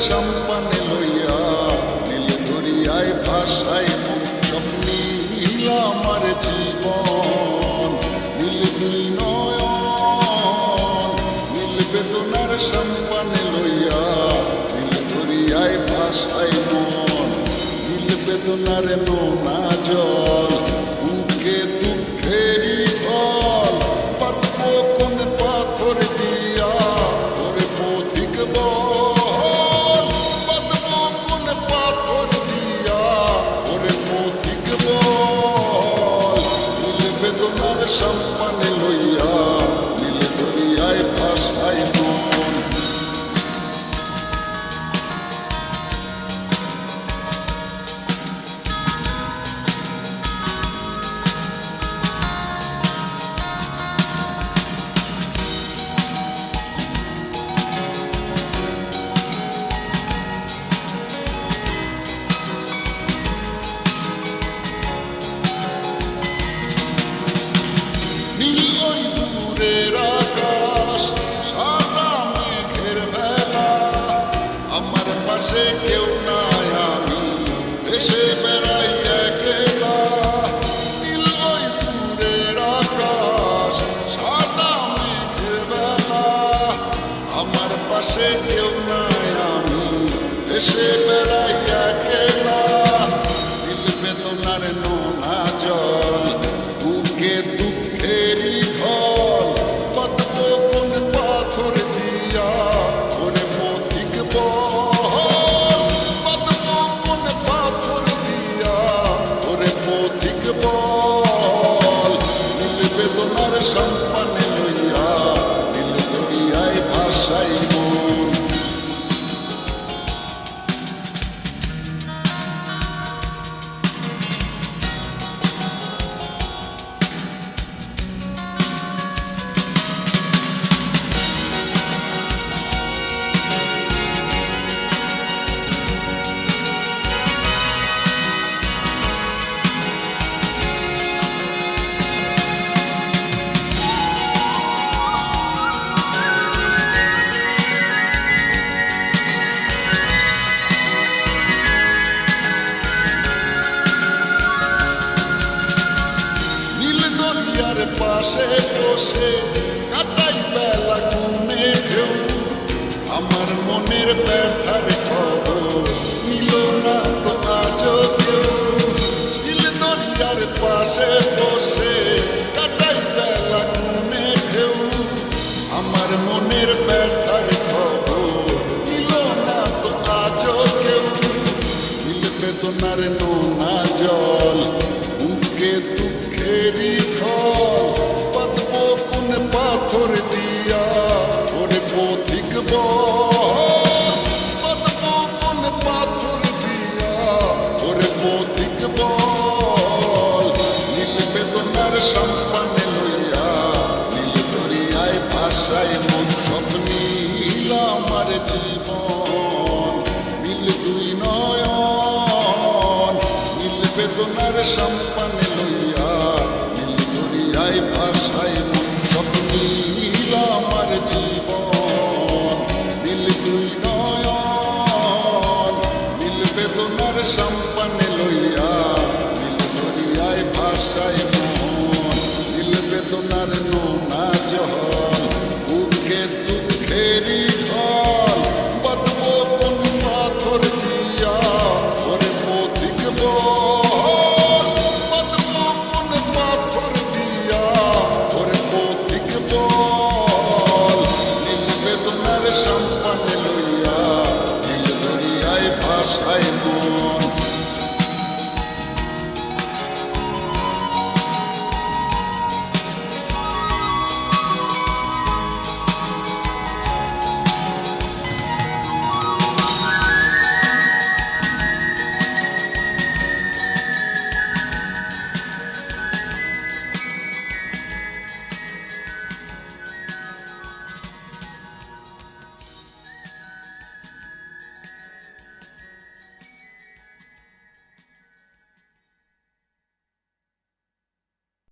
সম্পানে লইয়া নীল দরিয়ায় ভাসাই মন স্বপ্নীল আমার জীবন নীল দুই নয়ন নীল বেদনার সম্পানে লইয়া নীল দরিয়ায় ভাসাই মন নীল বেদনার নোনা জল বুকে দুঃখেরই ফল পাতবো কোন পাথর দিয়া ওরে পথিক বল পাতবো কোন পাথর দিয়া ওরে পথিক বল নীল বেদনার সম্পানে লইয়া নীল দরিয়ায় ভাসাই মন নীল ওই দূরের আকাশ সাদা মেঘের ভেলা আমার পাশে কেউ নাই আমি দেশে বেড়াই একলা নীল ওই দূরের আকাশ সাদা মেঘের ভেলা আমার পাশে কেউ নাই আমি দেশে বেড়াই একলা নীল বেদনার নোনা জল বুকে দুঃখেরই ঢল পাতবো কোন পাথর দিয়া ওরে পথিক বল পাতবো কোন পাথর দিয়া ওরে পথিক বল নীল বেদনার সম্পানে লইয়া নীল দরিয়ায় ভাসাই মন দরিয়ার পাশে বসে কাটাই বেলা ঘুমে ঢেউ আমার মনের ব্যথার খবর নিল না তো আজও কেউ নীল দরিয়ার পাশে বসে কাটাই বেলা ঘুমে ঢেউ আমার মনের ব্যথার খবর নিল না তো আজও কেউ নীল বেদনার নোনা জল বুকে দুঃখেরই ঢল পাতবো কোন পাথর দিয়া ওরে পথিক বল পাতবো কোন পাথর দিয়া ওরে পথিক বল নীল বেদনার সম্পানে লইয়া নীল দরিয়ায় ভাসাই মন স্বপ্নীল আমার জীবন নীল দুই নয়ন নীল বেদনার সম্পানে